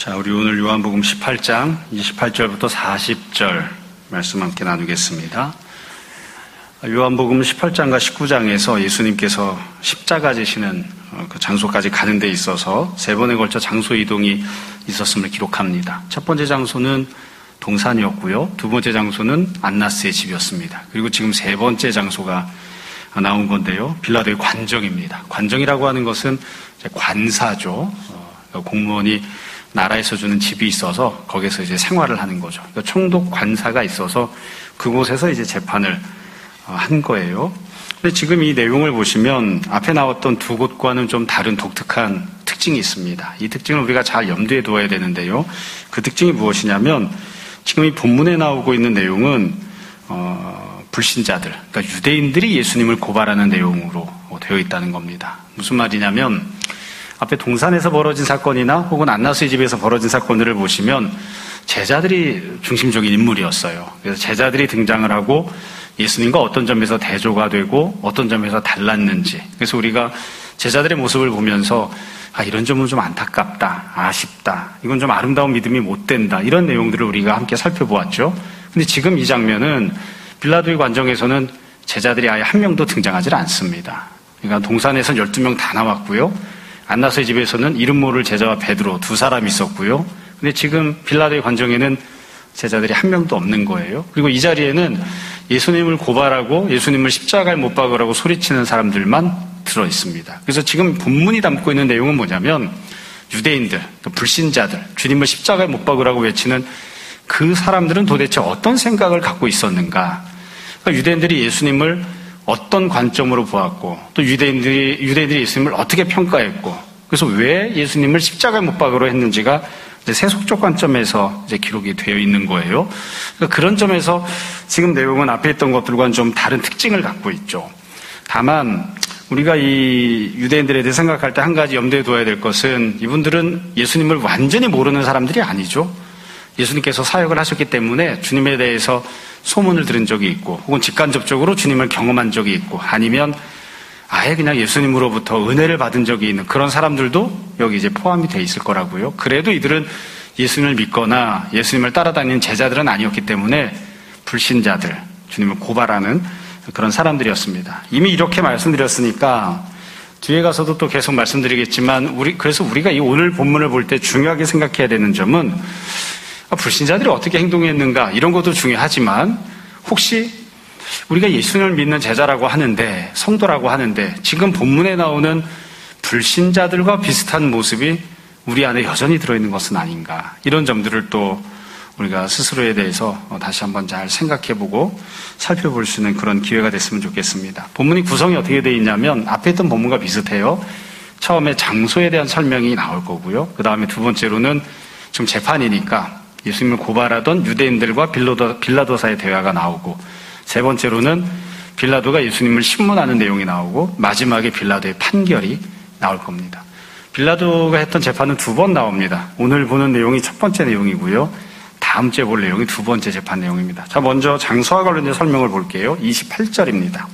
자, 우리 오늘 요한복음 18장 28절부터 40절 말씀 함께 나누겠습니다. 요한복음 18장과 19장에서 예수님께서 십자가 지시는 그 장소까지 가는 데 있어서 세 번에 걸쳐 장소 이동이 있었음을 기록합니다. 첫 번째 장소는 동산이었고요. 두 번째 장소는 안나스의 집이었습니다. 그리고 지금 세 번째 장소가 나온 건데요. 빌라도의 관정입니다. 관정이라고 하는 것은 관사죠. 공무원이 나라에서 주는 집이 있어서 거기서 이제 생활을 하는 거죠. 그러니까 총독 관사가 있어서 그곳에서 이제 재판을 한 거예요. 근데 지금 이 내용을 보시면 앞에 나왔던 두 곳과는 좀 다른 독특한 특징이 있습니다. 이 특징을 우리가 잘 염두에 두어야 되는데요. 그 특징이 무엇이냐면 지금 이 본문에 나오고 있는 내용은 불신자들, 그러니까 유대인들이 예수님을 고발하는 내용으로 되어 있다는 겁니다. 무슨 말이냐면 앞에 동산에서 벌어진 사건이나 혹은 안나스의 집에서 벌어진 사건들을 보시면 제자들이 중심적인 인물이었어요. 그래서 제자들이 등장을 하고 예수님과 어떤 점에서 대조가 되고 어떤 점에서 달랐는지, 그래서 우리가 제자들의 모습을 보면서 이런 점은 좀 안타깝다, 아쉽다, 이건 좀 아름다운 믿음이 못 된다, 이런 내용들을 우리가 함께 살펴보았죠. 근데 지금 이 장면은 빌라도의 관정에서는 제자들이 아예 한 명도 등장하지 않습니다. 그러니까 동산에서는 12명 다 나왔고요. 안나스의 집에서는 이름 모를 제자와 베드로 두 사람이 있었고요. 근데 지금 빌라도의 관정에는 제자들이 한 명도 없는 거예요. 그리고 이 자리에는 예수님을 고발하고 예수님을 십자가에 못 박으라고 소리치는 사람들만 들어 있습니다. 그래서 지금 본문이 담고 있는 내용은 뭐냐면 유대인들, 불신자들, 주님을 십자가에 못 박으라고 외치는 그 사람들은 도대체 어떤 생각을 갖고 있었는가? 그러니까 유대인들이 예수님을 어떤 관점으로 보았고, 또 유대인들이 예수님을 어떻게 평가했고, 그래서 왜 예수님을 십자가에 못 박으러 했는지가 이제 세속적 관점에서 이제 기록이 되어 있는 거예요. 그러니까 그런 점에서 지금 내용은 앞에 있던 것들과는 좀 다른 특징을 갖고 있죠. 다만 우리가 이 유대인들에 대해 생각할 때 한 가지 염두에 둬야 될 것은 이분들은 예수님을 완전히 모르는 사람들이 아니죠. 예수님께서 사역을 하셨기 때문에 주님에 대해서 소문을 들은 적이 있고, 혹은 직간접적으로 주님을 경험한 적이 있고, 아니면 아예 그냥 예수님으로부터 은혜를 받은 적이 있는 그런 사람들도 여기 이제 포함이 돼 있을 거라고요. 그래도 이들은 예수님을 믿거나 예수님을 따라다니는 제자들은 아니었기 때문에 불신자들, 주님을 고발하는 그런 사람들이었습니다. 이미 이렇게 말씀드렸으니까 뒤에 가서도 또 계속 말씀드리겠지만 그래서 우리가 이 오늘 본문을 볼 때 중요하게 생각해야 되는 점은 불신자들이 어떻게 행동했는가, 이런 것도 중요하지만 혹시 우리가 예수님을 믿는 제자라고 하는데, 성도라고 하는데 지금 본문에 나오는 불신자들과 비슷한 모습이 우리 안에 여전히 들어있는 것은 아닌가, 이런 점들을 또 우리가 스스로에 대해서 다시 한번 잘 생각해보고 살펴볼 수 있는 그런 기회가 됐으면 좋겠습니다. 본문이 구성이 어떻게 되어 있냐면 앞에 있던 본문과 비슷해요. 처음에 장소에 대한 설명이 나올 거고요. 그 다음에 두 번째로는 지금 재판이니까 예수님을 고발하던 유대인들과 빌라도사의 대화가 나오고, 세 번째로는 빌라도가 예수님을 신문하는 내용이 나오고, 마지막에 빌라도의 판결이 나올 겁니다. 빌라도가 했던 재판은 두 번 나옵니다. 오늘 보는 내용이 첫 번째 내용이고요. 다음 주에 볼 내용이 두 번째 재판 내용입니다. 자, 먼저 장소와 관련된 설명을 볼게요. 28절입니다.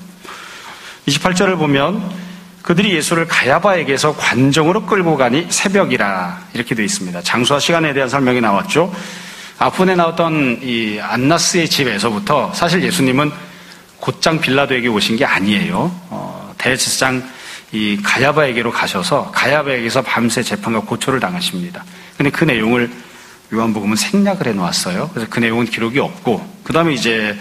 28절을 보면 그들이 예수를 가야바에게서 관정으로 끌고 가니 새벽이라, 이렇게 되어 있습니다. 장소와 시간에 대한 설명이 나왔죠. 앞부분에 나왔던 이 안나스의 집에서부터 사실 예수님은 곧장 빌라도에게 오신 게 아니에요. 대제사장 이 가야바에게로 가셔서 가야바에게서 밤새 재판과 고초를 당하십니다. 근데 그 내용을 요한복음은 생략을 해놓았어요. 그래서 그 내용은 기록이 없고, 그 다음에 이제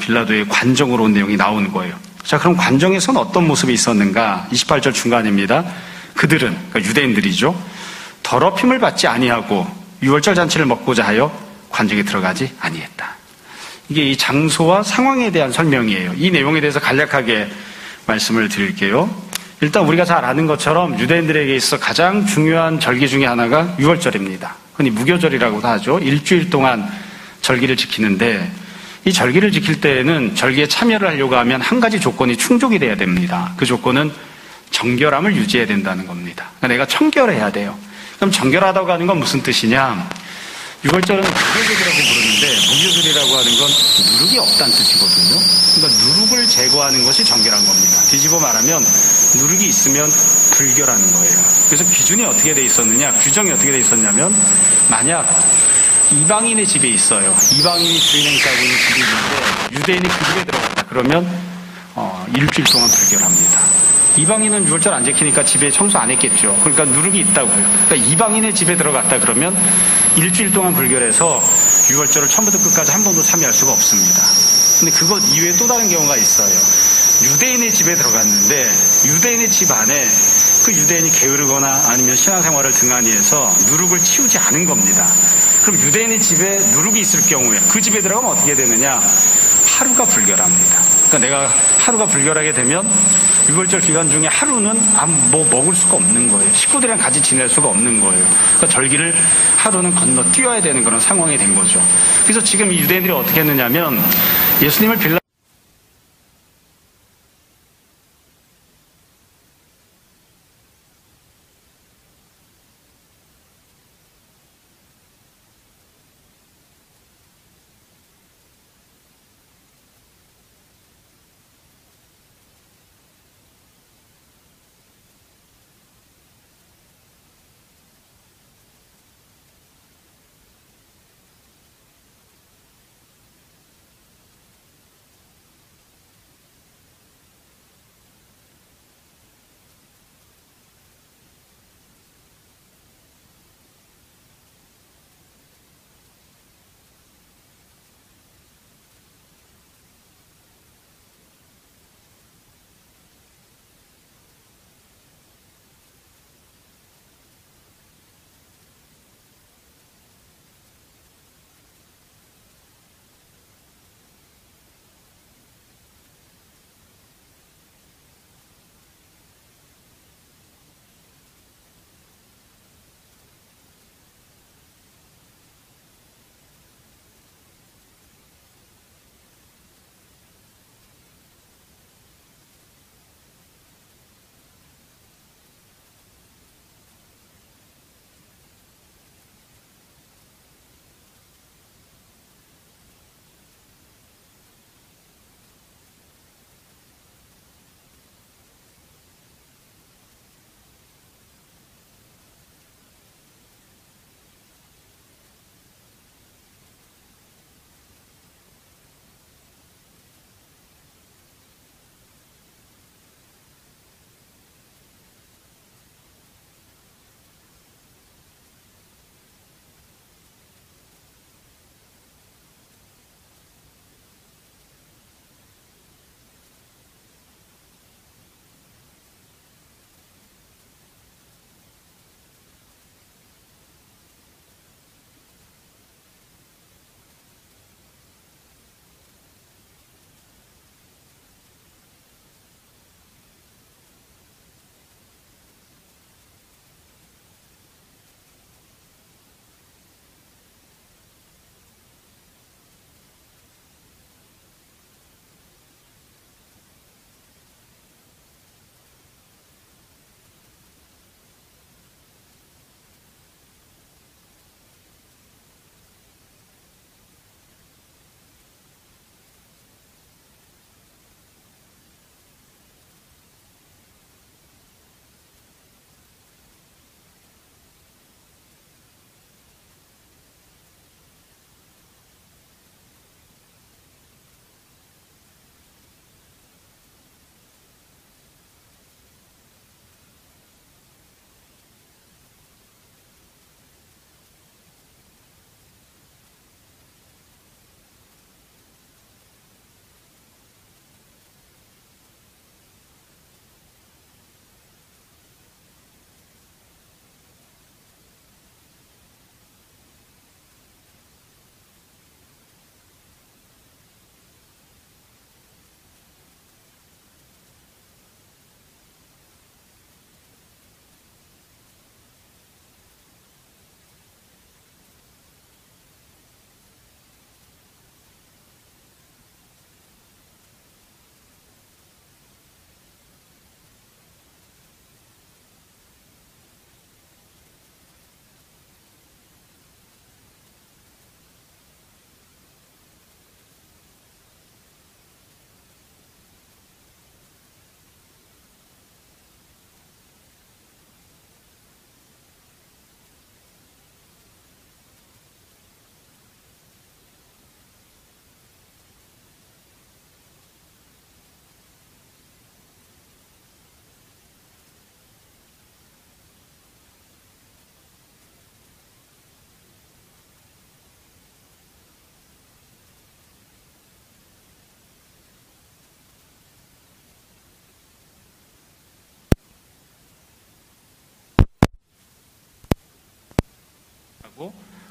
빌라도의 관정으로 온 내용이 나오는 거예요. 자, 그럼 관정에서는 어떤 모습이 있었는가? 28절 중간입니다. 그들은, 그러니까 유대인들이죠, 더럽힘을 받지 아니하고 유월절 잔치를 먹고자 하여 관정에 들어가지 아니했다. 이게 이 장소와 상황에 대한 설명이에요. 이 내용에 대해서 간략하게 말씀을 드릴게요. 일단 우리가 잘 아는 것처럼 유대인들에게 있어 가장 중요한 절기 중에 하나가 유월절입니다. 흔히 무교절이라고도 하죠. 일주일 동안 절기를 지키는데, 이 절기를 지킬 때에는 절기에 참여를 하려고 하면 한 가지 조건이 충족이 돼야 됩니다. 그 조건은 정결함을 유지해야 된다는 겁니다. 그러니까 내가 청결해야 돼요. 그럼 정결하다고 하는 건 무슨 뜻이냐? 유월절은 무교절이라고 부르는데, 무교절이라고 하는 건 누룩이 없다는 뜻이거든요. 그러니까 누룩을 제거하는 것이 정결한 겁니다. 뒤집어 말하면 누룩이 있으면 불결하는 거예요. 그래서 기준이 어떻게 돼 있었느냐, 규정이 어떻게 돼 있었냐면 만약 이방인의 집에 있어요. 이방인이 주인 행사하고 있는 집이 있는데 유대인이 그 집에 들어갔다 그러면 일주일 동안 불결합니다. 이방인은 유월절 안 지키니까 집에 청소 안 했겠죠. 그러니까 누룩이 있다고요. 그러니까 이방인의 집에 들어갔다 그러면 일주일 동안 불결해서 유월절을 처음부터 끝까지 한 번도 참여할 수가 없습니다. 근데 그것 이외에 또 다른 경우가 있어요. 유대인의 집에 들어갔는데 유대인의 집 안에 그 유대인이 게으르거나 아니면 신앙생활을 등한히 해서 누룩을 치우지 않은 겁니다. 그럼 유대인의 집에 누룩이 있을 경우에 그 집에 들어가면 어떻게 되느냐? 하루가 불결합니다. 그러니까 내가 하루가 불결하게 되면 유월절 기간 중에 하루는 뭐 먹을 수가 없는 거예요. 식구들이랑 같이 지낼 수가 없는 거예요. 그러니까 절기를 하루는 건너뛰어야 되는 그런 상황이 된 거죠. 그래서 지금 이 유대인들이 어떻게 했느냐면 예수님을 빌라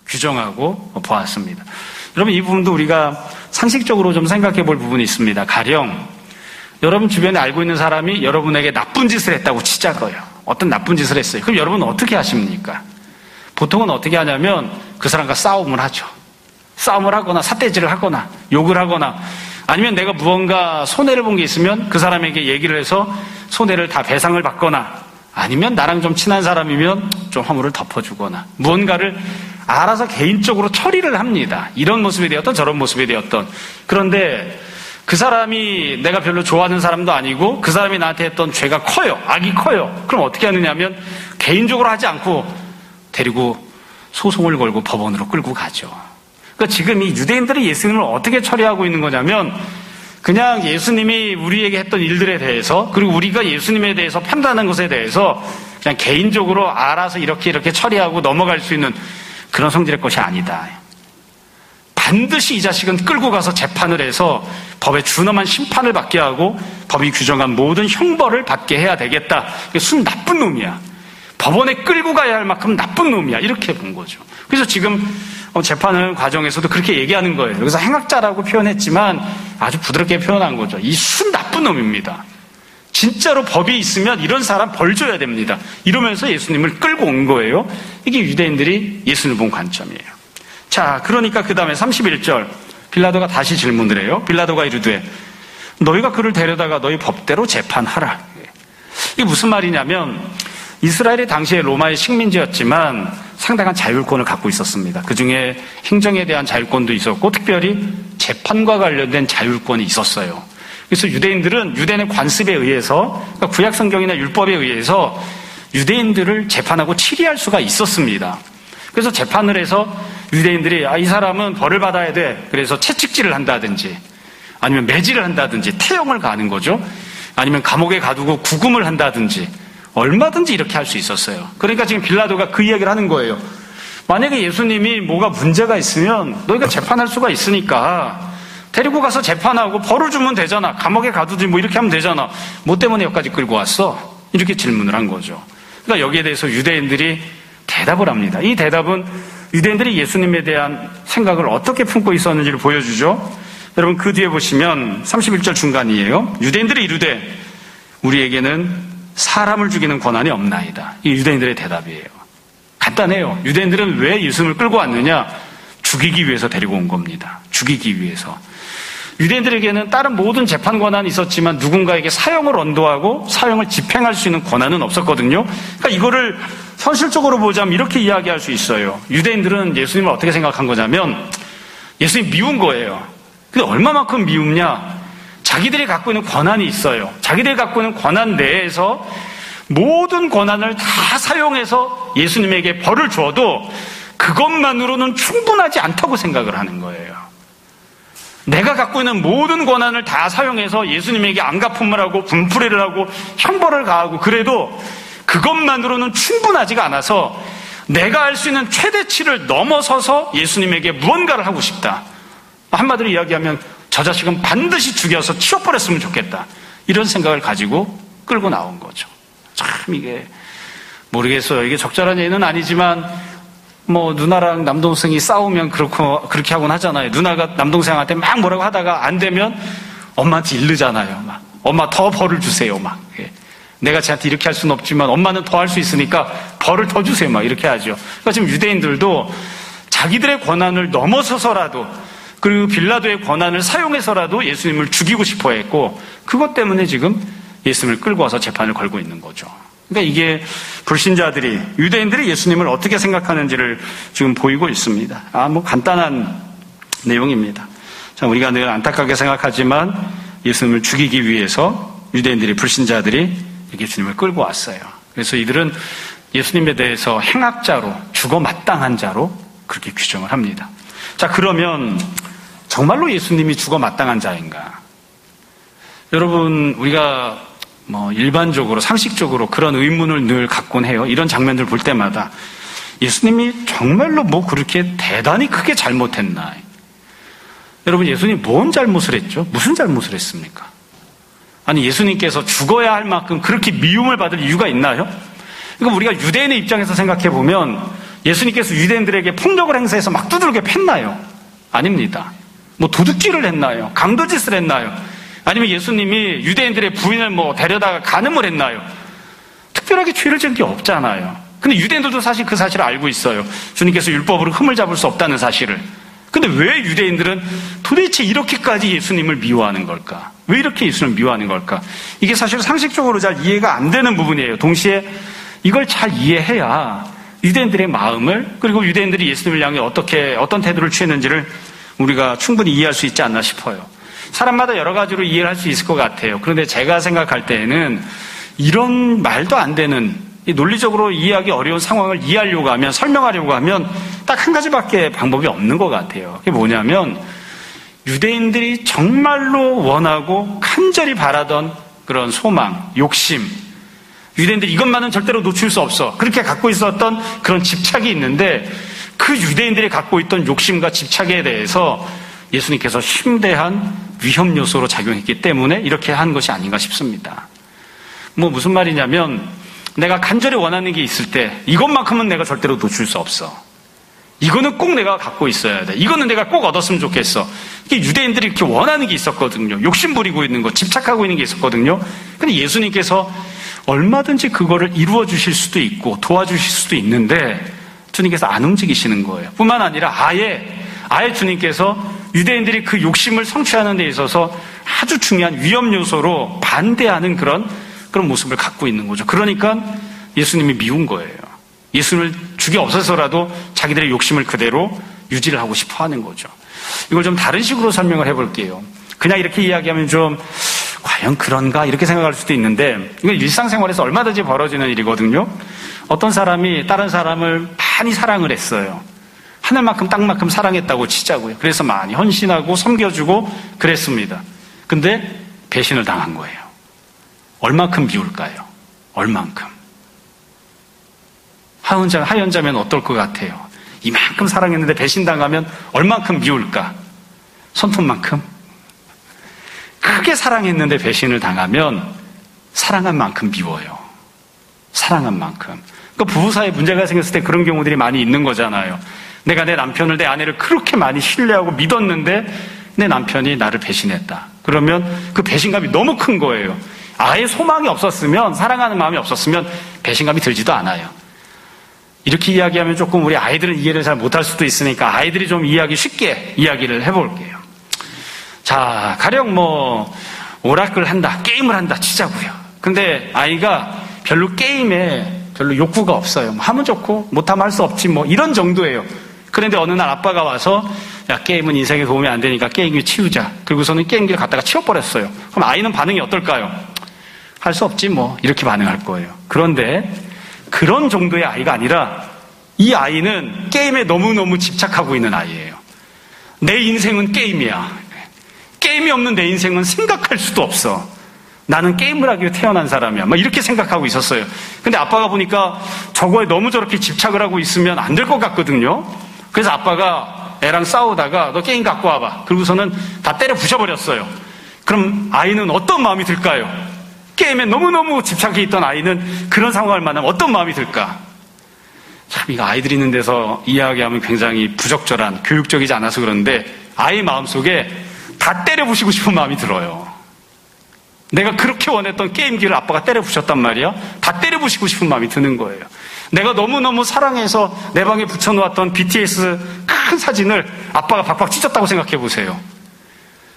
규정하고 보았습니다. 여러분, 이 부분도 우리가 상식적으로 좀 생각해 볼 부분이 있습니다. 가령 여러분 주변에 알고 있는 사람이 여러분에게 나쁜 짓을 했다고 치자고요. 어떤 나쁜 짓을 했어요. 그럼 여러분은 어떻게 하십니까? 보통은 어떻게 하냐면 그 사람과 싸움을 하죠. 싸움을 하거나 삿대질을 하거나 욕을 하거나, 아니면 내가 무언가 손해를 본 게 있으면 그 사람에게 얘기를 해서 손해를 다 배상을 받거나, 아니면 나랑 좀 친한 사람이면 좀 허물을 덮어주거나, 무언가를 알아서 개인적으로 처리를 합니다. 이런 모습이 되었던 저런 모습이 되었던. 그런데 그 사람이 내가 별로 좋아하는 사람도 아니고 그 사람이 나한테 했던 죄가 커요. 악이 커요. 그럼 어떻게 하느냐면 개인적으로 하지 않고 데리고 소송을 걸고 법원으로 끌고 가죠. 그러니까 지금 이 유대인들이 예수님을 어떻게 처리하고 있는 거냐면, 그냥 예수님이 우리에게 했던 일들에 대해서, 그리고 우리가 예수님에 대해서 판단하는 것에 대해서 그냥 개인적으로 알아서 이렇게 처리하고 넘어갈 수 있는 그런 성질의 것이 아니다. 반드시 이 자식은 끌고 가서 재판을 해서 법에 준엄한 심판을 받게 하고 법이 규정한 모든 형벌을 받게 해야 되겠다. 순 나쁜 놈이야. 법원에 끌고 가야 할 만큼 나쁜 놈이야. 이렇게 본 거죠. 그래서 지금 재판을 과정에서도 그렇게 얘기하는 거예요. 여기서 행악자라고 표현했지만 아주 부드럽게 표현한 거죠. 이 순 나쁜 놈입니다. 진짜로 법이 있으면 이런 사람 벌 줘야 됩니다. 이러면서 예수님을 끌고 온 거예요. 이게 유대인들이 예수님을 본 관점이에요. 자, 그러니까 그 다음에 31절 빌라도가 다시 질문을 해요. 빌라도가 이르되 너희가 그를 데려다가 너희 법대로 재판하라. 이게 무슨 말이냐면, 이스라엘이 당시에 로마의 식민지였지만 상당한 자율권을 갖고 있었습니다. 그중에 행정에 대한 자율권도 있었고 특별히 재판과 관련된 자율권이 있었어요. 그래서 유대인들은 유대인의 관습에 의해서, 그러니까 구약 성경이나 율법에 의해서 유대인들을 재판하고 치리할 수가 있었습니다. 그래서 재판을 해서 유대인들이 이 사람은 벌을 받아야 돼. 그래서 채찍질을 한다든지 아니면 매질을 한다든지 태형을 가는 거죠. 아니면 감옥에 가두고 구금을 한다든지 얼마든지 이렇게 할 수 있었어요. 그러니까 지금 빌라도가 그 이야기를 하는 거예요. 만약에 예수님이 뭐가 문제가 있으면 너희가 재판할 수가 있으니까 데리고 가서 재판하고 벌을 주면 되잖아. 감옥에 가두지 뭐 이렇게 하면 되잖아. 뭐 때문에 여기까지 끌고 왔어? 이렇게 질문을 한 거죠. 그러니까 여기에 대해서 유대인들이 대답을 합니다. 이 대답은 유대인들이 예수님에 대한 생각을 어떻게 품고 있었는지를 보여주죠. 여러분 그 뒤에 보시면 31절 중간이에요. 유대인들이 이르되 우리에게는 사람을 죽이는 권한이 없나이다. 이 유대인들의 대답이에요. 간단해요. 유대인들은 왜 예수님을 끌고 왔느냐? 죽이기 위해서 데리고 온 겁니다. 죽이기 위해서. 유대인들에게는 다른 모든 재판 권한이 있었지만 누군가에게 사형을 언도하고 사형을 집행할 수 있는 권한은 없었거든요. 그러니까 이거를 현실적으로 보자면 이렇게 이야기할 수 있어요. 유대인들은 예수님을 어떻게 생각한 거냐면 예수님 미운 거예요. 근데 얼마만큼 미움냐? 자기들이 갖고 있는 권한이 있어요. 자기들이 갖고 있는 권한 내에서 모든 권한을 다 사용해서 예수님에게 벌을 줘도 그것만으로는 충분하지 않다고 생각을 하는 거예요. 내가 갖고 있는 모든 권한을 다 사용해서 예수님에게 안갚음을 하고 분풀이를 하고 형벌을 가하고 그래도 그것만으로는 충분하지가 않아서 내가 할 수 있는 최대치를 넘어서서 예수님에게 무언가를 하고 싶다. 한마디로 이야기하면 저 자식은 반드시 죽여서 치워버렸으면 좋겠다. 이런 생각을 가지고 끌고 나온 거죠. 참 이게 모르겠어요. 이게 적절한 예는 아니지만 뭐 누나랑 남동생이 싸우면 그렇게 하곤 하잖아요. 누나가 남동생한테 막 뭐라고 하다가 안 되면 엄마한테 이르잖아요. 막 엄마 더 벌을 주세요. 막 내가 쟤한테 이렇게 할 수는 없지만 엄마는 더 할 수 있으니까 벌을 더 주세요. 막 이렇게 하죠. 그러니까 지금 유대인들도 자기들의 권한을 넘어서서라도 그리고 빌라도의 권한을 사용해서라도 예수님을 죽이고 싶어 했고 그것 때문에 지금 예수님을 끌고 와서 재판을 걸고 있는 거죠. 그러니까 이게 불신자들이 유대인들이 예수님을 어떻게 생각하는지를 지금 보이고 있습니다. 뭐 간단한 내용입니다. 자, 우리가 늘 안타깝게 생각하지만 예수님을 죽이기 위해서 유대인들이 불신자들이 예수님을 끌고 왔어요. 그래서 이들은 예수님에 대해서 행악자로 죽어 마땅한 자로 그렇게 규정을 합니다. 자, 그러면 정말로 예수님이 죽어 마땅한 자인가? 여러분, 우리가 뭐 일반적으로 상식적으로 그런 의문을 늘 갖곤 해요. 이런 장면들 볼 때마다 예수님이 정말로 뭐 그렇게 대단히 크게 잘못했나? 여러분, 예수님 뭔 잘못을 했죠? 무슨 잘못을 했습니까? 아니, 예수님께서 죽어야 할 만큼 그렇게 미움을 받을 이유가 있나요? 그러니까 우리가 유대인의 입장에서 생각해 보면 예수님께서 유대인들에게 폭력을 행사해서 막 두들겨 팼나요? 아닙니다. 뭐 도둑질을 했나요? 강도짓을 했나요? 아니면 예수님이 유대인들의 부인을 뭐 데려다가 간음을 했나요? 특별하게 죄를 지은 게 없잖아요. 근데 유대인들도 사실 그 사실을 알고 있어요. 주님께서 율법으로 흠을 잡을 수 없다는 사실을. 근데 왜 유대인들은 도대체 이렇게까지 예수님을 미워하는 걸까? 왜 이렇게 예수님을 미워하는 걸까? 이게 사실 상식적으로 잘 이해가 안 되는 부분이에요. 동시에 이걸 잘 이해해야 유대인들의 마음을, 그리고 유대인들이 예수님을 향해 어떤 태도를 취했는지를 우리가 충분히 이해할 수 있지 않나 싶어요. 사람마다 여러 가지로 이해를 할 수 있을 것 같아요. 그런데 제가 생각할 때에는 이런 말도 안 되는, 논리적으로 이해하기 어려운 상황을 이해하려고 하면, 설명하려고 하면 딱 한 가지밖에 방법이 없는 것 같아요. 그게 뭐냐면 유대인들이 정말로 원하고 간절히 바라던 그런 소망, 욕심, 유대인들이 이것만은 절대로 놓칠 수 없어, 그렇게 갖고 있었던 그런 집착이 있는데, 그 유대인들이 갖고 있던 욕심과 집착에 대해서 예수님께서 심대한 위험 요소로 작용했기 때문에 이렇게 한 것이 아닌가 싶습니다. 무슨 말이냐면, 내가 간절히 원하는 게 있을 때 이것만큼은 내가 절대로 놓칠 수 없어. 이거는 꼭 내가 갖고 있어야 돼. 이거는 내가 꼭 얻었으면 좋겠어. 이게 유대인들이 이렇게 원하는 게 있었거든요. 욕심 부리고 있는 거, 집착하고 있는 게 있었거든요. 근데 예수님께서 얼마든지 그거를 이루어 주실 수도 있고 도와주실 수도 있는데 주님께서 안 움직이시는 거예요. 뿐만 아니라 아예 주님께서 유대인들이 그 욕심을 성취하는 데 있어서 아주 중요한 위험 요소로 반대하는 그런 모습을 갖고 있는 거죠. 그러니까 예수님이 미운 거예요. 예수님을 죽여 없애서라도 자기들의 욕심을 그대로 유지를 하고 싶어 하는 거죠. 이걸 좀 다른 식으로 설명을 해볼게요. 그냥 이렇게 이야기하면 좀 과연 그런가 이렇게 생각할 수도 있는데, 이건 일상생활에서 얼마든지 벌어지는 일이거든요. 어떤 사람이 다른 사람을 많이 사랑을 했어요. 하늘만큼 땅만큼 사랑했다고 치자고요. 그래서 많이 헌신하고 섬겨주고 그랬습니다. 근데 배신을 당한 거예요. 얼만큼 미울까요? 얼만큼? 하연자면 어떨 것 같아요? 이만큼 사랑했는데 배신당하면 얼만큼 미울까? 손톱만큼? 크게 사랑했는데 배신을 당하면 사랑한 만큼 미워요. 사랑한 만큼. 그러니까 부부 사이에 문제가 생겼을 때 그런 경우들이 많이 있는 거잖아요. 내가 내 남편을, 내 아내를 그렇게 많이 신뢰하고 믿었는데 내 남편이 나를 배신했다. 그러면 그 배신감이 너무 큰 거예요. 아예 소망이 없었으면, 사랑하는 마음이 없었으면 배신감이 들지도 않아요. 이렇게 이야기하면 조금 우리 아이들은 이해를 잘 못할 수도 있으니까 아이들이 좀 이해하기 쉽게 이야기를 해볼게요. 자, 가령 오락을 한다, 게임을 한다 치자고요. 근데 아이가 별로 게임에 별로 욕구가 없어요. 하면 좋고 못하면 할 수 없지 이런 정도예요. 그런데 어느 날 아빠가 와서 야, 게임은 인생에 도움이 안 되니까 게임기 치우자. 그리고서는 게임기를 갖다가 치워버렸어요. 그럼 아이는 반응이 어떨까요? 할 수 없지 이렇게 반응할 거예요. 그런데 그런 정도의 아이가 아니라 이 아이는 게임에 너무너무 집착하고 있는 아이예요. 내 인생은 게임이야. 게임이 없는 내 인생은 생각할 수도 없어. 나는 게임을 하기 위해 태어난 사람이야. 이렇게 생각하고 있었어요. 근데 아빠가 보니까 저거에 너무 저렇게 집착을 하고 있으면 안 될 것 같거든요. 그래서 아빠가 애랑 싸우다가 너 게임 갖고 와봐. 그리고서는 다 때려 부셔버렸어요. 그럼 아이는 어떤 마음이 들까요? 게임에 너무너무 집착해 있던 아이는 그런 상황을 만나면 어떤 마음이 들까? 참, 이거 아이들 있는 데서 이야기하면 굉장히 부적절한, 교육적이지 않아서 그런데 아이 마음속에 다 때려 부시고 싶은 마음이 들어요. 내가 그렇게 원했던 게임기를 아빠가 때려 부셨단 말이야. 다 때려 부시고 싶은 마음이 드는 거예요. 내가 너무너무 사랑해서 내 방에 붙여놓았던 BTS 큰 사진을 아빠가 박박 찢었다고 생각해 보세요.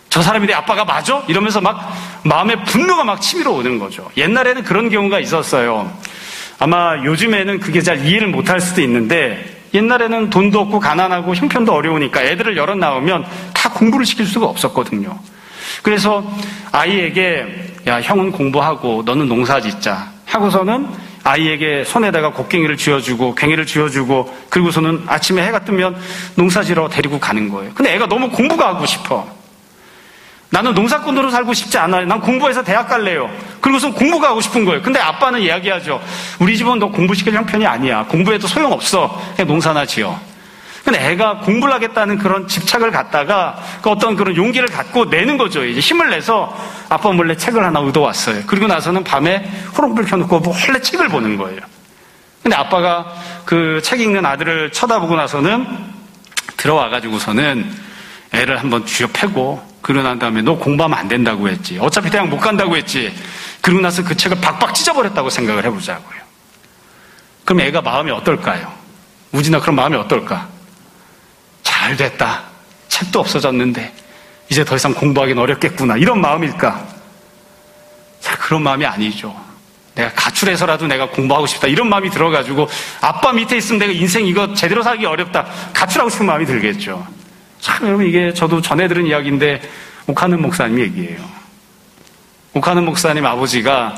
저 사람이 내 아빠가 맞아? 이러면서 막 마음에 분노가 막 치밀어 오는 거죠. 옛날에는 그런 경우가 있었어요. 아마 요즘에는 그게 잘 이해를 못할 수도 있는데, 옛날에는 돈도 없고 가난하고 형편도 어려우니까 애들을 여럿 낳으면 다 공부를 시킬 수가 없었거든요. 그래서 아이에게 야, 형은 공부하고 너는 농사 짓자 하고서는 아이에게 손에다가 곡괭이를 쥐어주고 괭이를 쥐어주고, 그리고서는 아침에 해가 뜨면 농사지러 데리고 가는 거예요. 근데 애가 너무 공부가 하고 싶어. 나는 농사꾼으로 살고 싶지 않아요. 난 공부해서 대학 갈래요. 그리고서 공부가 하고 싶은 거예요. 근데 아빠는 이야기하죠. 우리 집은 너 공부시킬 형편이 아니야. 공부해도 소용없어. 그냥 농사나 지어. 근데 애가 공부를 하겠다는 그런 집착을 갖다가 어떤 그런 용기를 갖고 내는 거죠. 이제 힘을 내서 아빠 몰래 책을 하나 얻어왔어요. 그리고 나서는 밤에 호롱불 켜놓고 몰래 책을 보는 거예요. 근데 아빠가 그 책 읽는 아들을 쳐다보고 나서는 들어와가지고서는 애를 한번 쥐어 패고, 그러고 난 다음에 너 공부하면 안 된다고 했지. 어차피 대학 못 간다고 했지. 그러고 나서 그 책을 박박 찢어버렸다고 생각을 해보자고요. 그럼 애가 마음이 어떨까요? 우진아, 그럼 마음이 어떨까? 잘 됐다. 책도 없어졌는데 이제 더 이상 공부하기는 어렵겠구나. 이런 마음일까? 자, 그런 마음이 아니죠. 내가 가출해서라도 내가 공부하고 싶다. 이런 마음이 들어가지고 아빠 밑에 있으면 내가 인생 이거 제대로 살기 어렵다. 가출하고 싶은 마음이 들겠죠. 참, 여러분, 이게 저도 전에 들은 이야기인데 옥하는 목사님 얘기예요. 옥하는 목사님 아버지가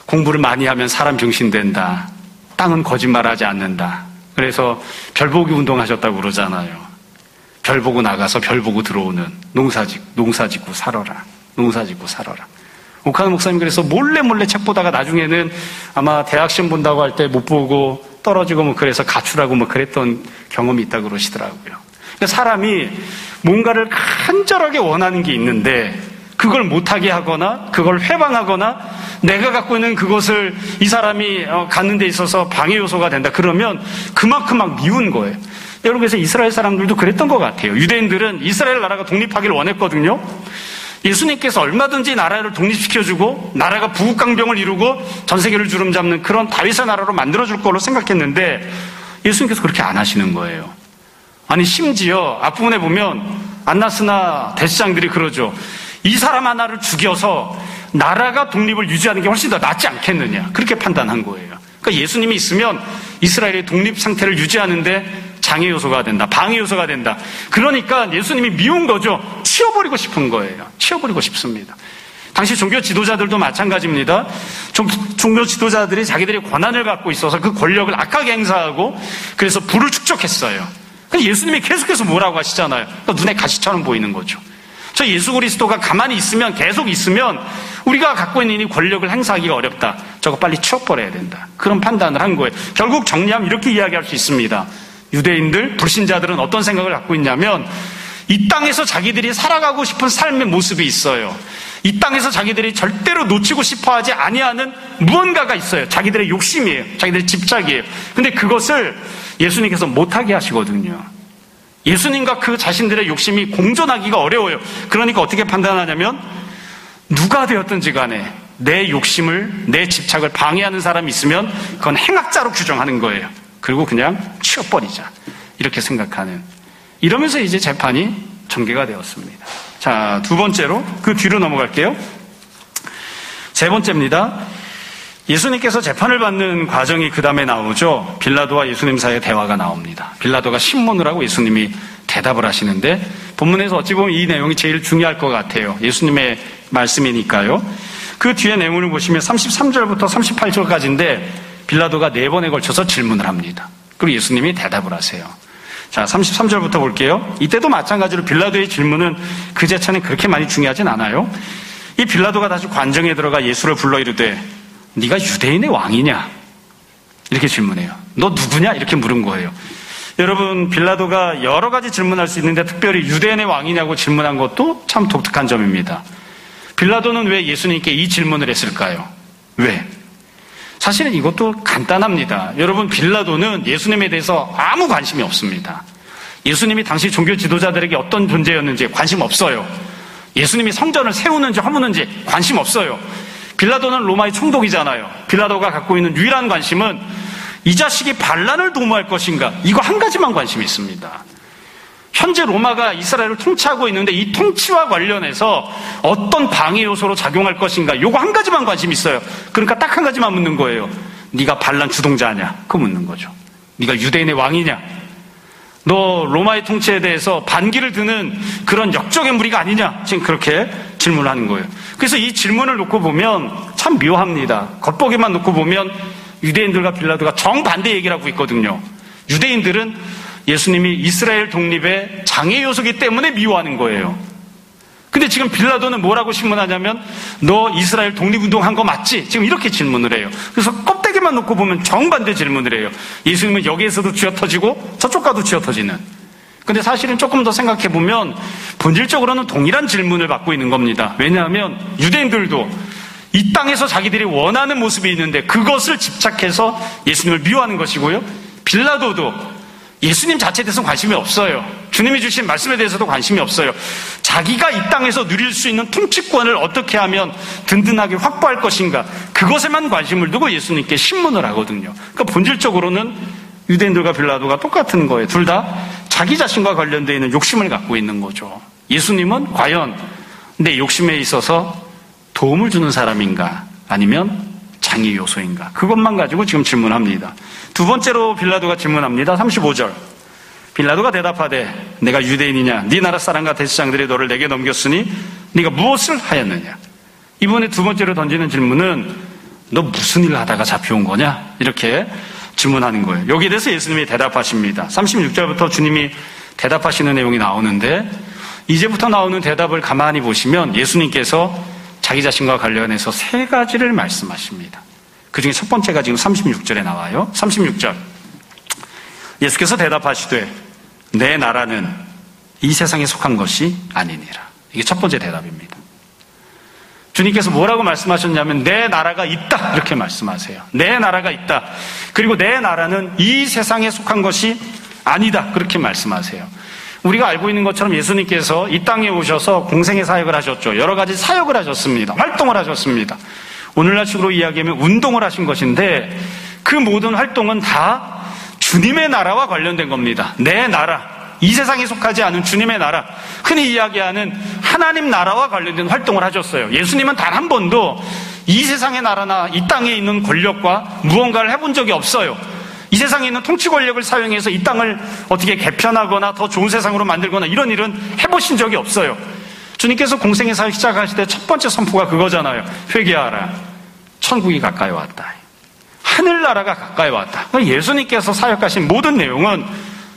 공부를 많이 하면 사람 병신된다. 땅은 거짓말하지 않는다. 그래서 별보기 운동하셨다고 그러잖아요. 별 보고 나가서 별 보고 들어오는 농사 짓고 살아라. 농사 짓고 살아라. 옥하는 목사님 그래서 몰래 책 보다가 나중에는 아마 대학 시험 본다고 할 때 못 보고 떨어지고 뭐 그래서 가출하고 뭐 그랬던 경험이 있다고 그러시더라고요. 사람이 뭔가를 간절하게 원하는 게 있는데 그걸 못하게 하거나 그걸 회방하거나 내가 갖고 있는 그것을 이 사람이 갖는 데 있어서 방해 요소가 된다. 그러면 그만큼 막 미운 거예요. 여러분, 그래서 이스라엘 사람들도 그랬던 것 같아요. 유대인들은 이스라엘 나라가 독립하기를 원했거든요. 예수님께서 얼마든지 나라를 독립시켜주고 나라가 부국강병을 이루고 전 세계를 주름잡는 그런 다윗의 나라로 만들어줄 거로 생각했는데 예수님께서 그렇게 안 하시는 거예요. 아니, 심지어 앞부분에 보면 안나스나 대시장들이 그러죠. 이 사람 하나를 죽여서 나라가 독립을 유지하는 게 훨씬 더 낫지 않겠느냐. 그렇게 판단한 거예요. 그러니까 예수님이 있으면 이스라엘의 독립 상태를 유지하는데 장애 요소가 된다. 방해 요소가 된다. 그러니까 예수님이 미운 거죠. 치워버리고 싶은 거예요. 치워버리고 싶습니다. 당시 종교 지도자들도 마찬가지입니다. 종교 지도자들이 자기들의 권한을 갖고 있어서 그 권력을 악하게 행사하고 그래서 부를 축적했어요. 예수님이 계속해서 뭐라고 하시잖아요. 그러니까 눈에 가시처럼 보이는 거죠. 저 예수 그리스도가 가만히 있으면, 계속 있으면 우리가 갖고 있는 이 권력을 행사하기가 어렵다. 저거 빨리 치워버려야 된다. 그런 판단을 한 거예요. 결국 정리하면 이렇게 이야기할 수 있습니다. 유대인들, 불신자들은 어떤 생각을 갖고 있냐면 이 땅에서 자기들이 살아가고 싶은 삶의 모습이 있어요. 이 땅에서 자기들이 절대로 놓치고 싶어하지 아니하는 무언가가 있어요. 자기들의 욕심이에요. 자기들의 집착이에요. 근데 그것을 예수님께서 못하게 하시거든요. 예수님과 그 자신들의 욕심이 공존하기가 어려워요. 그러니까 어떻게 판단하냐면 누가 되었든지 간에 내 욕심을, 내 집착을 방해하는 사람이 있으면 그건 행악자로 규정하는 거예요. 그리고 그냥 치워버리자. 이렇게 생각하는. 이러면서 이제 재판이 전개가 되었습니다. 자, 두 번째로 그 뒤로 넘어갈게요. 세 번째입니다. 예수님께서 재판을 받는 과정이 그 다음에 나오죠. 빌라도와 예수님 사이의 대화가 나옵니다. 빌라도가 신문을 하고 예수님이 대답을 하시는데 본문에서 어찌 보면 이 내용이 제일 중요할 것 같아요. 예수님의 말씀이니까요. 그 뒤에 내용을 보시면 33절부터 38절까지인데 빌라도가 4번에 걸쳐서 질문을 합니다. 그리고 예수님이 대답을 하세요. 자, 33절부터 볼게요. 이때도 마찬가지로 빌라도의 질문은 그 제차는 그렇게 많이 중요하진 않아요. 이 빌라도가 다시 관정에 들어가 예수를 불러 이르되 네가 유대인의 왕이냐? 이렇게 질문해요. 너 누구냐? 이렇게 물은 거예요. 여러분, 빌라도가 여러 가지 질문할 수 있는데 특별히 유대인의 왕이냐고 질문한 것도 참 독특한 점입니다. 빌라도는 왜 예수님께 이 질문을 했을까요? 왜? 사실은 이것도 간단합니다. 여러분, 빌라도는 예수님에 대해서 아무 관심이 없습니다. 예수님이 당시 종교 지도자들에게 어떤 존재였는지 관심 없어요. 예수님이 성전을 세우는지 허무는지 관심 없어요. 빌라도는 로마의 총독이잖아요. 빌라도가 갖고 있는 유일한 관심은 이 자식이 반란을 도모할 것인가, 이거 한 가지만 관심이 있습니다. 현재 로마가 이스라엘을 통치하고 있는데 이 통치와 관련해서 어떤 방해 요소로 작용할 것인가, 이거 한 가지만 관심이 있어요. 그러니까 딱 한 가지만 묻는 거예요. 네가 반란 주동자냐? 그거 묻는 거죠. 네가 유대인의 왕이냐? 너 로마의 통치에 대해서 반기를 드는 그런 역적의 무리가 아니냐? 지금 그렇게 질문을 하는 거예요. 그래서 이 질문을 놓고 보면 참 묘합니다. 겉보기만 놓고 보면 유대인들과 빌라도가 정반대 얘기를 하고 있거든요. 유대인들은 예수님이 이스라엘 독립의 장애 요소이기 때문에 미워하는 거예요. 근데 지금 빌라도는 뭐라고 신문하냐면 너 이스라엘 독립운동한 거 맞지? 지금 이렇게 질문을 해요. 그래서 껍데기만 놓고 보면 정반대 질문을 해요. 예수님은 여기에서도 쥐어터지고 저쪽 가도 쥐어터지는. 근데 사실은 조금 더 생각해보면 본질적으로는 동일한 질문을 받고 있는 겁니다. 왜냐하면 유대인들도 이 땅에서 자기들이 원하는 모습이 있는데 그것을 집착해서 예수님을 미워하는 것이고요. 빌라도도 예수님 자체에 대해서는 관심이 없어요. 주님이 주신 말씀에 대해서도 관심이 없어요. 자기가 이 땅에서 누릴 수 있는 통치권을 어떻게 하면 든든하게 확보할 것인가, 그것에만 관심을 두고 예수님께 신문을 하거든요. 그러니까 본질적으로는 유대인들과 빌라도가 똑같은 거예요. 둘 다 자기 자신과 관련되어 있는 욕심을 갖고 있는 거죠. 예수님은 과연 내 욕심에 있어서 도움을 주는 사람인가, 아니면 장애 요소인가, 그것만 가지고 지금 질문합니다. 두 번째로 빌라도가 질문합니다. 35절. 빌라도가 대답하되 내가 유대인이냐, 네 나라 사람과 대제사장들이 너를 내게 넘겼으니 네가 무엇을 하였느냐. 이번에 두 번째로 던지는 질문은 너 무슨 일 하다가 잡혀온 거냐, 이렇게 질문하는 거예요. 여기에 대해서 예수님이 대답하십니다. 36절부터 주님이 대답하시는 내용이 나오는데, 이제부터 나오는 대답을 가만히 보시면 예수님께서 자기 자신과 관련해서 세 가지를 말씀하십니다. 그 중에 첫 번째가 지금 36절에 나와요. 36절. 예수께서 대답하시되 내 나라는 이 세상에 속한 것이 아니니라. 이게 첫 번째 대답입니다. 주님께서 뭐라고 말씀하셨냐면 내 나라가 있다, 이렇게 말씀하세요. 내 나라가 있다. 그리고 내 나라는 이 세상에 속한 것이 아니다, 그렇게 말씀하세요. 우리가 알고 있는 것처럼 예수님께서 이 땅에 오셔서 공생의 사역을 하셨죠. 여러 가지 사역을 하셨습니다. 활동을 하셨습니다. 오늘날 식으로 이야기하면 운동을 하신 것인데, 그 모든 활동은 다 주님의 나라와 관련된 겁니다. 내 나라, 이 세상에 속하지 않은 주님의 나라, 흔히 이야기하는 하나님 나라와 관련된 활동을 하셨어요. 예수님은 단 한 번도 이 세상의 나라나 이 땅에 있는 권력과 무언가를 해본 적이 없어요. 이 세상에 있는 통치 권력을 사용해서 이 땅을 어떻게 개편하거나 더 좋은 세상으로 만들거나 이런 일은 해보신 적이 없어요. 주님께서 공생의 사역 시작하실 때 첫 번째 선포가 그거잖아요. 회개하라. 천국이 가까이 왔다. 하늘나라가 가까이 왔다. 예수님께서 사역하신 모든 내용은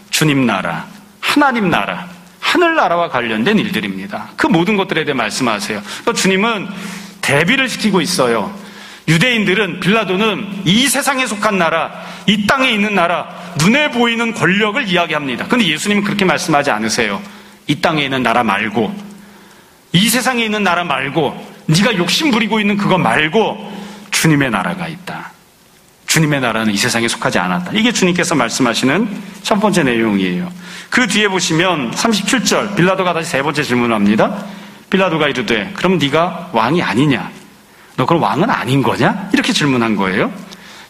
주님 나라, 하나님 나라, 하늘나라와 관련된 일들입니다. 그 모든 것들에 대해 말씀하세요. 그러니까 주님은 대비를 시키고 있어요. 유대인들은, 빌라도는 이 세상에 속한 나라, 이 땅에 있는 나라, 눈에 보이는 권력을 이야기합니다. 그런데 예수님은 그렇게 말씀하지 않으세요. 이 땅에 있는 나라 말고, 이 세상에 있는 나라 말고, 네가 욕심 부리고 있는 그거 말고 주님의 나라가 있다. 주님의 나라는 이 세상에 속하지 않았다. 이게 주님께서 말씀하시는 첫 번째 내용이에요. 그 뒤에 보시면 37절, 빌라도가 다시 세 번째 질문을 합니다. 빌라도가 이르되 그럼 네가 왕이 아니냐? 너 그럼 왕은 아닌 거냐? 이렇게 질문한 거예요.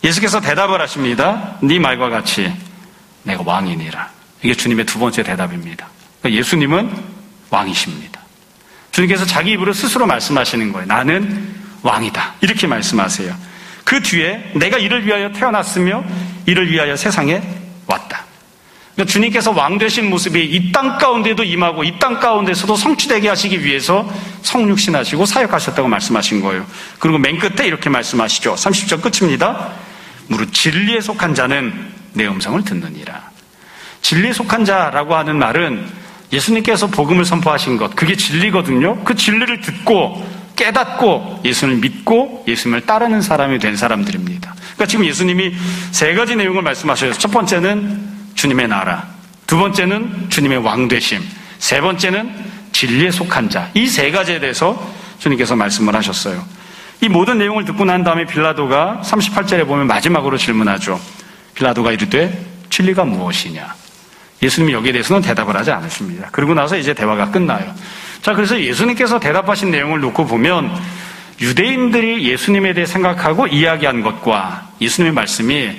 예수께서 대답을 하십니다. 네 말과 같이 내가 왕이니라. 이게 주님의 두 번째 대답입니다. 그러니까 예수님은 왕이십니다. 주님께서 자기 입으로 스스로 말씀하시는 거예요. 나는 왕이다, 이렇게 말씀하세요. 그 뒤에 내가 이를 위하여 태어났으며 이를 위하여 세상에 왔다. 그러니까 주님께서 왕 되신 모습이 이 땅 가운데도 임하고 이 땅 가운데서도 성취되게 하시기 위해서 성육신하시고 사역하셨다고 말씀하신 거예요. 그리고 맨 끝에 이렇게 말씀하시죠. 30절 끝입니다. 무릇 진리에 속한 자는 내 음성을 듣느니라. 진리에 속한 자라고 하는 말은 예수님께서 복음을 선포하신 것, 그게 진리거든요. 그 진리를 듣고 깨닫고 예수님을 믿고 예수님을 따르는 사람이 된 사람들입니다. 그러니까 지금 예수님이 세 가지 내용을 말씀하셔요. 첫 번째는 주님의 나라, 두 번째는 주님의 왕되심, 세 번째는 진리에 속한 자. 이 세 가지에 대해서 주님께서 말씀을 하셨어요. 이 모든 내용을 듣고 난 다음에 빌라도가 38절에 보면 마지막으로 질문하죠. 빌라도가 이르되 진리가 무엇이냐? 예수님이 여기에 대해서는 대답을 하지 않으십니다. 그러고 나서 이제 대화가 끝나요. 자, 그래서 예수님께서 대답하신 내용을 놓고 보면 유대인들이 예수님에 대해 생각하고 이야기한 것과 예수님의 말씀이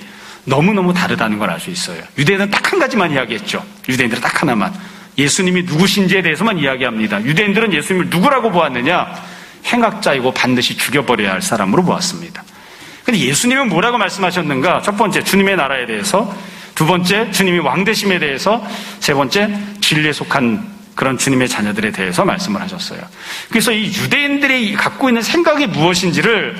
너무너무 다르다는 걸 알 수 있어요. 유대인은 딱 한 가지만 이야기했죠. 유대인들은 딱 하나만. 예수님이 누구신지에 대해서만 이야기합니다. 유대인들은 예수님을 누구라고 보았느냐? 행악자이고 반드시 죽여버려야 할 사람으로 보았습니다. 근데 예수님은 뭐라고 말씀하셨는가? 첫 번째, 주님의 나라에 대해서. 두 번째, 주님이 왕되심에 대해서. 세 번째, 진리에 속한 그런 주님의 자녀들에 대해서 말씀을 하셨어요. 그래서 이 유대인들이 갖고 있는 생각이 무엇인지를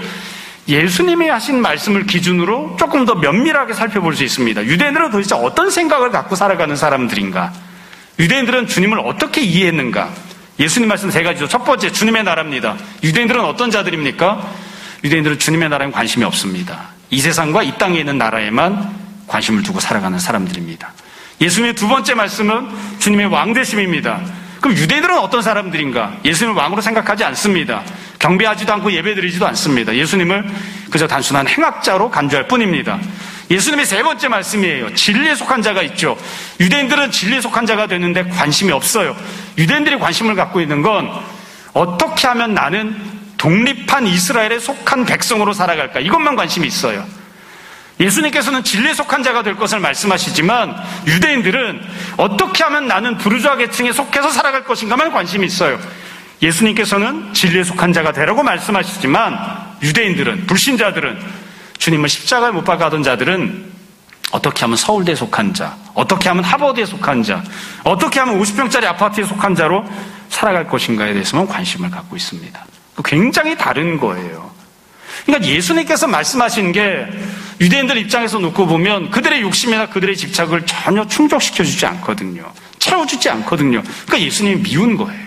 예수님이 하신 말씀을 기준으로 조금 더 면밀하게 살펴볼 수 있습니다. 유대인들은 도대체 어떤 생각을 갖고 살아가는 사람들인가? 유대인들은 주님을 어떻게 이해했는가? 예수님 말씀 세 가지죠. 첫 번째, 주님의 나라입니다. 유대인들은 어떤 자들입니까? 유대인들은 주님의 나라에 관심이 없습니다. 이 세상과 이 땅에 있는 나라에만 관심을 두고 살아가는 사람들입니다. 예수님의 두 번째 말씀은 주님의 왕되심입니다. 그럼 유대인들은 어떤 사람들인가? 예수님을 왕으로 생각하지 않습니다. 경배하지도 않고 예배드리지도 않습니다. 예수님을 그저 단순한 행악자로 간주할 뿐입니다. 예수님의 세 번째 말씀이에요. 진리에 속한 자가 있죠. 유대인들은 진리에 속한 자가 되는데 관심이 없어요. 유대인들이 관심을 갖고 있는 건 어떻게 하면 나는 독립한 이스라엘에 속한 백성으로 살아갈까, 이것만 관심이 있어요. 예수님께서는 진리에 속한 자가 될 것을 말씀하시지만 유대인들은 어떻게 하면 나는 부르주아 계층에 속해서 살아갈 것인가만 관심이 있어요. 예수님께서는 진리에 속한 자가 되라고 말씀하시지만 유대인들은, 불신자들은, 주님을 십자가에 못 박아둔 자들은 어떻게 하면 서울대에 속한 자, 어떻게 하면 하버드에 속한 자, 어떻게 하면 50평짜리 아파트에 속한 자로 살아갈 것인가에 대해서만 관심을 갖고 있습니다. 굉장히 다른 거예요. 그러니까 예수님께서 말씀하신 게 유대인들 입장에서 놓고 보면 그들의 욕심이나 그들의 집착을 전혀 충족시켜주지 않거든요. 채워주지 않거든요. 그러니까 예수님이 미운 거예요.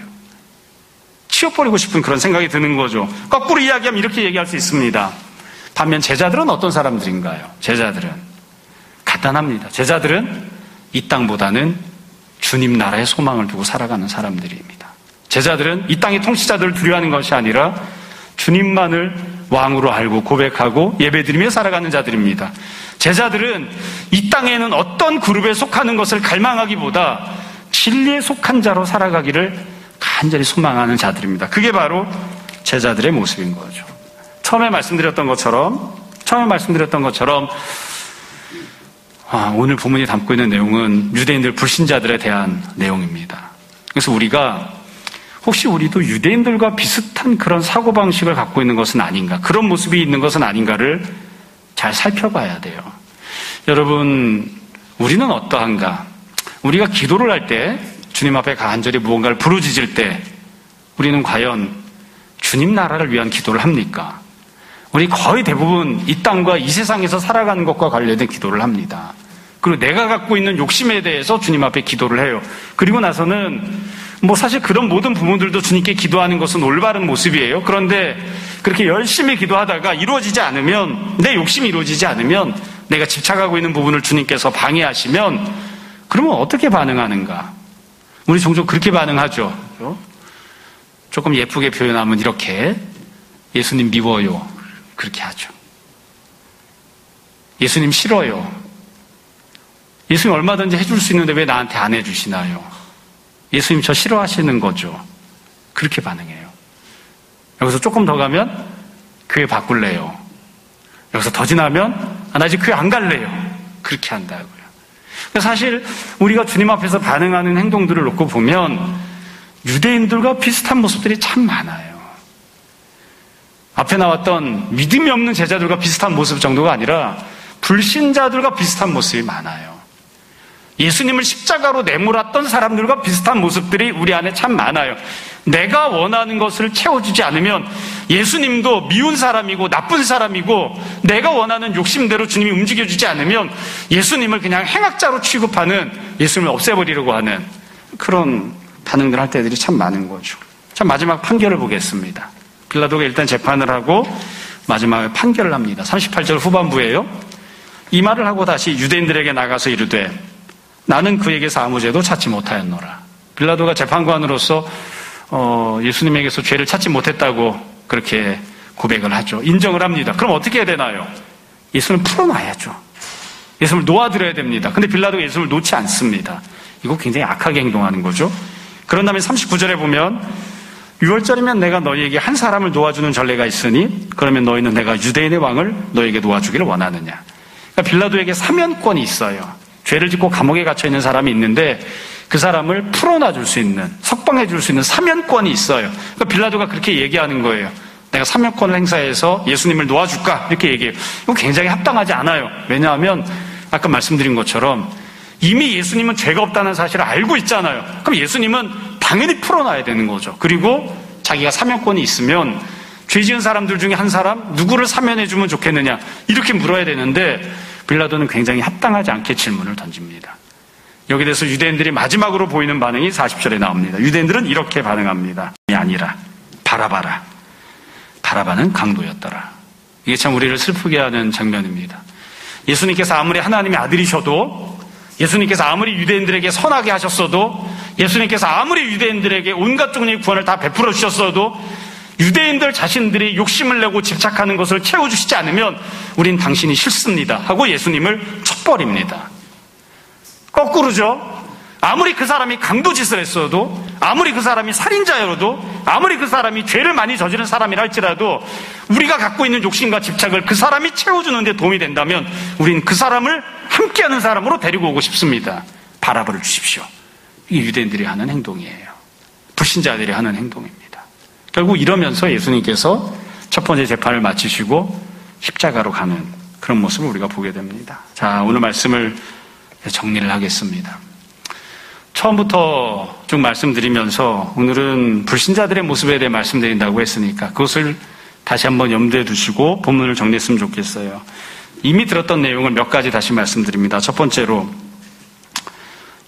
치워버리고 싶은 그런 생각이 드는 거죠. 거꾸로 이야기하면 이렇게 얘기할 수 있습니다. 반면 제자들은 어떤 사람들인가요? 제자들은 간단합니다. 제자들은 이 땅보다는 주님 나라의 소망을 두고 살아가는 사람들입니다. 제자들은 이 땅의 통치자들을 두려워하는 것이 아니라 주님만을 왕으로 알고 고백하고 예배드리며 살아가는 자들입니다. 제자들은 이 땅에는 어떤 그룹에 속하는 것을 갈망하기보다 진리에 속한 자로 살아가기를 간절히 소망하는 자들입니다. 그게 바로 제자들의 모습인 거죠. 처음에 말씀드렸던 것처럼 오늘 본문이 담고 있는 내용은 유대인들 불신자들에 대한 내용입니다. 그래서 혹시 우리도 유대인들과 비슷한 그런 사고방식을 갖고 있는 것은 아닌가, 그런 모습이 있는 것은 아닌가를 잘 살펴봐야 돼요. 여러분, 우리는 어떠한가? 우리가 기도를 할 때, 주님 앞에 간절히 무언가를 부르짖을 때 우리는 과연 주님 나라를 위한 기도를 합니까? 우리 거의 대부분 이 땅과 이 세상에서 살아가는 것과 관련된 기도를 합니다. 그리고 내가 갖고 있는 욕심에 대해서 주님 앞에 기도를 해요. 그리고 나서는 사실 그런 모든 부모들도 주님께 기도하는 것은 올바른 모습이에요. 그런데 그렇게 열심히 기도하다가 이루어지지 않으면, 내 욕심이 이루어지지 않으면, 내가 집착하고 있는 부분을 주님께서 방해하시면 그러면 어떻게 반응하는가? 우리 종종 그렇게 반응하죠. 조금 예쁘게 표현하면 이렇게, 예수님 미워요, 그렇게 하죠. 예수님 싫어요. 예수님 얼마든지 해줄 수 있는데 왜 나한테 안 해주시나요? 예수님 저 싫어하시는 거죠. 그렇게 반응해요. 여기서 조금 더 가면 교회 바꿀래요. 여기서 더 지나면 나 이제 교회 안 갈래요. 그렇게 한다고요. 사실 우리가 주님 앞에서 반응하는 행동들을 놓고 보면 유대인들과 비슷한 모습들이 참 많아요. 앞에 나왔던 믿음이 없는 제자들과 비슷한 모습 정도가 아니라 불신자들과 비슷한 모습이 많아요. 예수님을 십자가로 내몰았던 사람들과 비슷한 모습들이 우리 안에 참 많아요. 내가 원하는 것을 채워주지 않으면 예수님도 미운 사람이고 나쁜 사람이고, 내가 원하는 욕심대로 주님이 움직여주지 않으면 예수님을 그냥 행악자로 취급하는, 예수님을 없애버리려고 하는 그런 반응들 할 때들이 참 많은 거죠. 자, 마지막 판결을 보겠습니다. 빌라도가 일단 재판을 하고 마지막에 판결을 합니다. 38절 후반부예요. 이 말을 하고 다시 유대인들에게 나가서 이르되 나는 그에게서 아무 죄도 찾지 못하였노라. 빌라도가 재판관으로서 예수님에게서 죄를 찾지 못했다고 그렇게 고백을 하죠. 인정을 합니다. 그럼 어떻게 해야 되나요? 예수님을 풀어놔야죠. 예수님을 놓아드려야 됩니다. 근데 빌라도가 예수님을 놓지 않습니다. 이거 굉장히 악하게 행동하는 거죠. 그런 다음에 39절에 보면 6월절이면 내가 너희에게 한 사람을 놓아주는 전례가 있으니 그러면 너희는 내가 유대인의 왕을 너희에게 놓아주기를 원하느냐. 그러니까 빌라도에게 사면권이 있어요. 죄를 짓고 감옥에 갇혀있는 사람이 있는데 그 사람을 풀어놔줄 수 있는, 석방해줄 수 있는 사면권이 있어요. 그러니까 빌라도가 그렇게 얘기하는 거예요. 내가 사면권을 행사해서 예수님을 놓아줄까? 이렇게 얘기해요. 이거 굉장히 합당하지 않아요. 왜냐하면 아까 말씀드린 것처럼 이미 예수님은 죄가 없다는 사실을 알고 있잖아요. 그럼 예수님은 당연히 풀어놔야 되는 거죠. 그리고 자기가 사면권이 있으면 죄 지은 사람들 중에 한 사람 누구를 사면해주면 좋겠느냐 이렇게 물어야 되는데 빌라도는 굉장히 합당하지 않게 질문을 던집니다. 여기에 대해서 유대인들이 마지막으로 보이는 반응이 40절에 나옵니다. 유대인들은 이렇게 반응합니다. 아니라 바라바라. 바라바는 강도였더라. 이게 참 우리를 슬프게 하는 장면입니다. 예수님께서 아무리 하나님의 아들이셔도, 예수님께서 아무리 유대인들에게 선하게 하셨어도, 예수님께서 아무리 유대인들에게 온갖 종류의 구원을 다 베풀어 주셨어도 유대인들 자신들이 욕심을 내고 집착하는 것을 채워주시지 않으면 우린 당신이 싫습니다 하고 예수님을 쳐버립니다. 거꾸로죠. 아무리 그 사람이 강도짓을 했어도, 아무리 그 사람이 살인자여도, 아무리 그 사람이 죄를 많이 저지른 사람이라 할지라도 우리가 갖고 있는 욕심과 집착을 그 사람이 채워주는 데 도움이 된다면 우린 그 사람을 함께하는 사람으로 데리고 오고 싶습니다. 바라봐 주십시오. 이게 유대인들이 하는 행동이에요. 불신자들이 하는 행동입니다. 결국 이러면서 예수님께서 첫 번째 재판을 마치시고 십자가로 가는 그런 모습을 우리가 보게 됩니다. 자, 오늘 말씀을 정리를 하겠습니다. 처음부터 쭉 말씀드리면서 오늘은 불신자들의 모습에 대해 말씀드린다고 했으니까 그것을 다시 한번 염두에 두시고 본문을 정리했으면 좋겠어요. 이미 들었던 내용을 몇 가지 다시 말씀드립니다. 첫 번째로,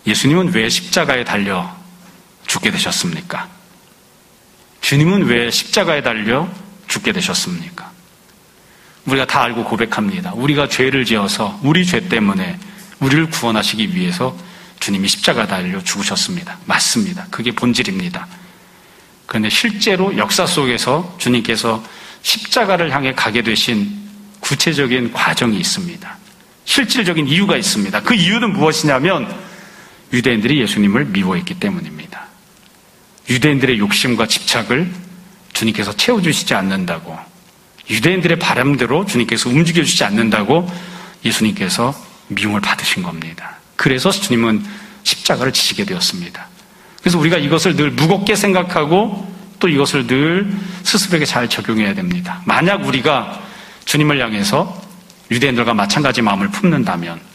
예수님은 왜 십자가에 달려 죽게 되셨습니까? 주님은 왜 십자가에 달려 죽게 되셨습니까? 우리가 다 알고 고백합니다. 우리가 죄를 지어서 우리 죄 때문에 우리를 구원하시기 위해서 주님이 십자가에 달려 죽으셨습니다. 맞습니다. 그게 본질입니다. 그런데 실제로 역사 속에서 주님께서 십자가를 향해 가게 되신 구체적인 과정이 있습니다. 실질적인 이유가 있습니다. 그 이유는 무엇이냐면 유대인들이 예수님을 미워했기 때문입니다. 유대인들의 욕심과 집착을 주님께서 채워주시지 않는다고, 유대인들의 바람대로 주님께서 움직여주지 않는다고 예수님께서 미움을 받으신 겁니다. 그래서 주님은 십자가를 지시게 되었습니다. 그래서 우리가 이것을 늘 무겁게 생각하고 또 이것을 늘 스스로에게 잘 적용해야 됩니다. 만약 우리가 주님을 향해서 유대인들과 마찬가지 마음을 품는다면,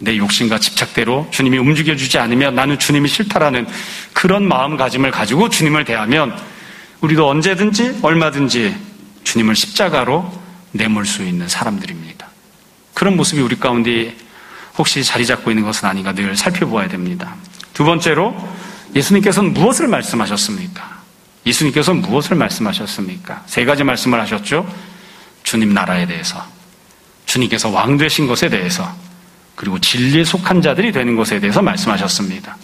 내 욕심과 집착대로 주님이 움직여주지 않으면 나는 주님이 싫다라는 그런 마음가짐을 가지고 주님을 대하면 우리도 언제든지 얼마든지 주님을 십자가로 내몰 수 있는 사람들입니다. 그런 모습이 우리 가운데 혹시 자리 잡고 있는 것은 아닌가 늘 살펴보아야 됩니다. 두 번째로, 예수님께서는 무엇을 말씀하셨습니까? 예수님께서는 무엇을 말씀하셨습니까? 세 가지 말씀을 하셨죠. 주님 나라에 대해서, 주님께서 왕 되신 것에 대해서, 그리고 진리에 속한 자들이 되는 것에 대해서 말씀하셨습니다.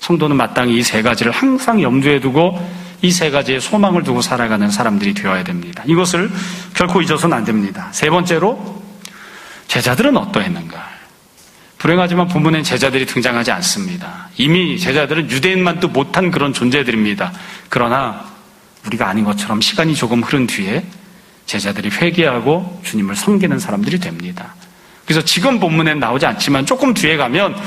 성도는 마땅히 이 세 가지를 항상 염두에 두고 이 세 가지의 소망을 두고 살아가는 사람들이 되어야 됩니다. 이것을 결코 잊어서는 안 됩니다. 세 번째로, 제자들은 어떠했는가? 불행하지만 본문엔 제자들이 등장하지 않습니다. 이미 제자들은 유대인만도 못한 그런 존재들입니다. 그러나 우리가 아닌 것처럼 시간이 조금 흐른 뒤에 제자들이 회개하고 주님을 섬기는 사람들이 됩니다. 그래서 지금 본문엔 나오지 않지만 조금 뒤에 가면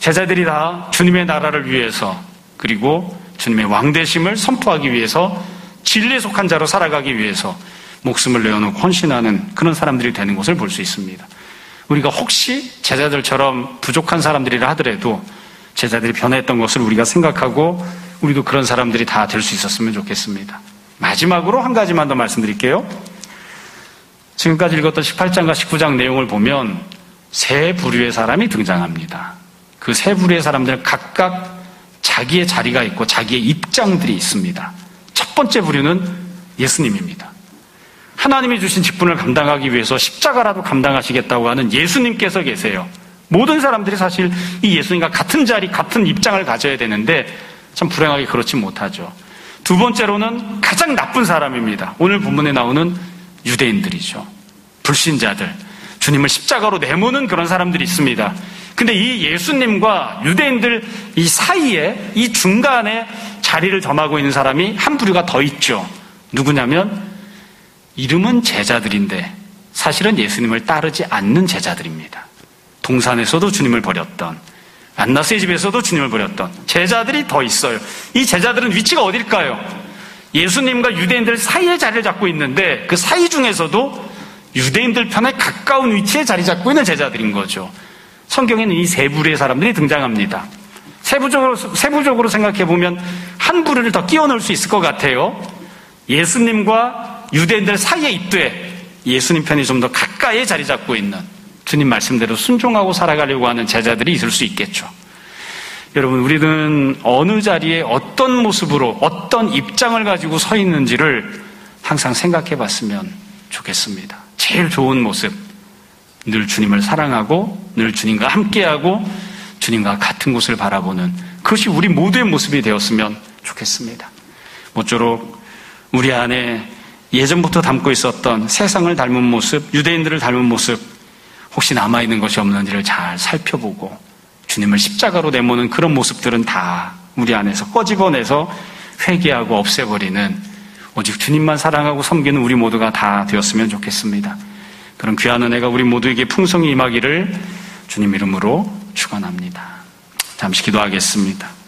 제자들이 다 주님의 나라를 위해서, 그리고 주님의 왕되심을 선포하기 위해서, 진리에 속한 자로 살아가기 위해서 목숨을 내어놓고 헌신하는 그런 사람들이 되는 것을 볼 수 있습니다. 우리가 혹시 제자들처럼 부족한 사람들이라 하더라도 제자들이 변했던 것을 우리가 생각하고 우리도 그런 사람들이 다 될 수 있었으면 좋겠습니다. 마지막으로 한 가지만 더 말씀드릴게요. 지금까지 읽었던 18장과 19장 내용을 보면 세 부류의 사람이 등장합니다. 그 세 부류의 사람들은 각각 자기의 자리가 있고 자기의 입장들이 있습니다. 첫 번째 부류는 예수님입니다. 하나님이 주신 직분을 감당하기 위해서 십자가라도 감당하시겠다고 하는 예수님께서 계세요. 모든 사람들이 사실 이 예수님과 같은 자리, 같은 입장을 가져야 되는데 참 불행하게 그렇지 못하죠. 두 번째로는 가장 나쁜 사람입니다. 오늘 본문에 나오는 유대인들이죠. 불신자들, 주님을 십자가로 내모는 그런 사람들이 있습니다. 근데 이 예수님과 유대인들 이 사이에, 이 중간에 자리를 점하고 있는 사람이 한 부류가 더 있죠. 누구냐면 이름은 제자들인데 사실은 예수님을 따르지 않는 제자들입니다. 동산에서도 주님을 버렸던, 안나스의 집에서도 주님을 버렸던 제자들이 더 있어요. 이 제자들은 위치가 어딜까요? 예수님과 유대인들 사이에 자리를 잡고 있는데 그 사이 중에서도 유대인들 편에 가까운 위치에 자리 잡고 있는 제자들인 거죠. 성경에는 이 세 부류의 사람들이 등장합니다. 세부적으로 생각해보면 한 부류를 더 끼워 넣을 수 있을 것 같아요. 예수님과 유대인들 사이에 있되 예수님 편이 좀 더 가까이에 자리 잡고 있는, 주님 말씀대로 순종하고 살아가려고 하는 제자들이 있을 수 있겠죠. 여러분, 우리는 어느 자리에 어떤 모습으로 어떤 입장을 가지고 서 있는지를 항상 생각해 봤으면 좋겠습니다. 제일 좋은 모습, 늘 주님을 사랑하고 늘 주님과 함께하고 주님과 같은 곳을 바라보는, 그것이 우리 모두의 모습이 되었으면 좋겠습니다. 모쪼록 우리 안에 예전부터 담고 있었던 세상을 닮은 모습, 유대인들을 닮은 모습, 혹시 남아있는 것이 없는지를 잘 살펴보고 주님을 십자가로 내모는 그런 모습들은 다 우리 안에서 꺼집어내서 회개하고 없애버리는, 오직 주님만 사랑하고 섬기는 우리 모두가 다 되었으면 좋겠습니다. 그런 귀한 은혜가 우리 모두에게 풍성히 임하기를 주님 이름으로 축원합니다. 잠시 기도하겠습니다.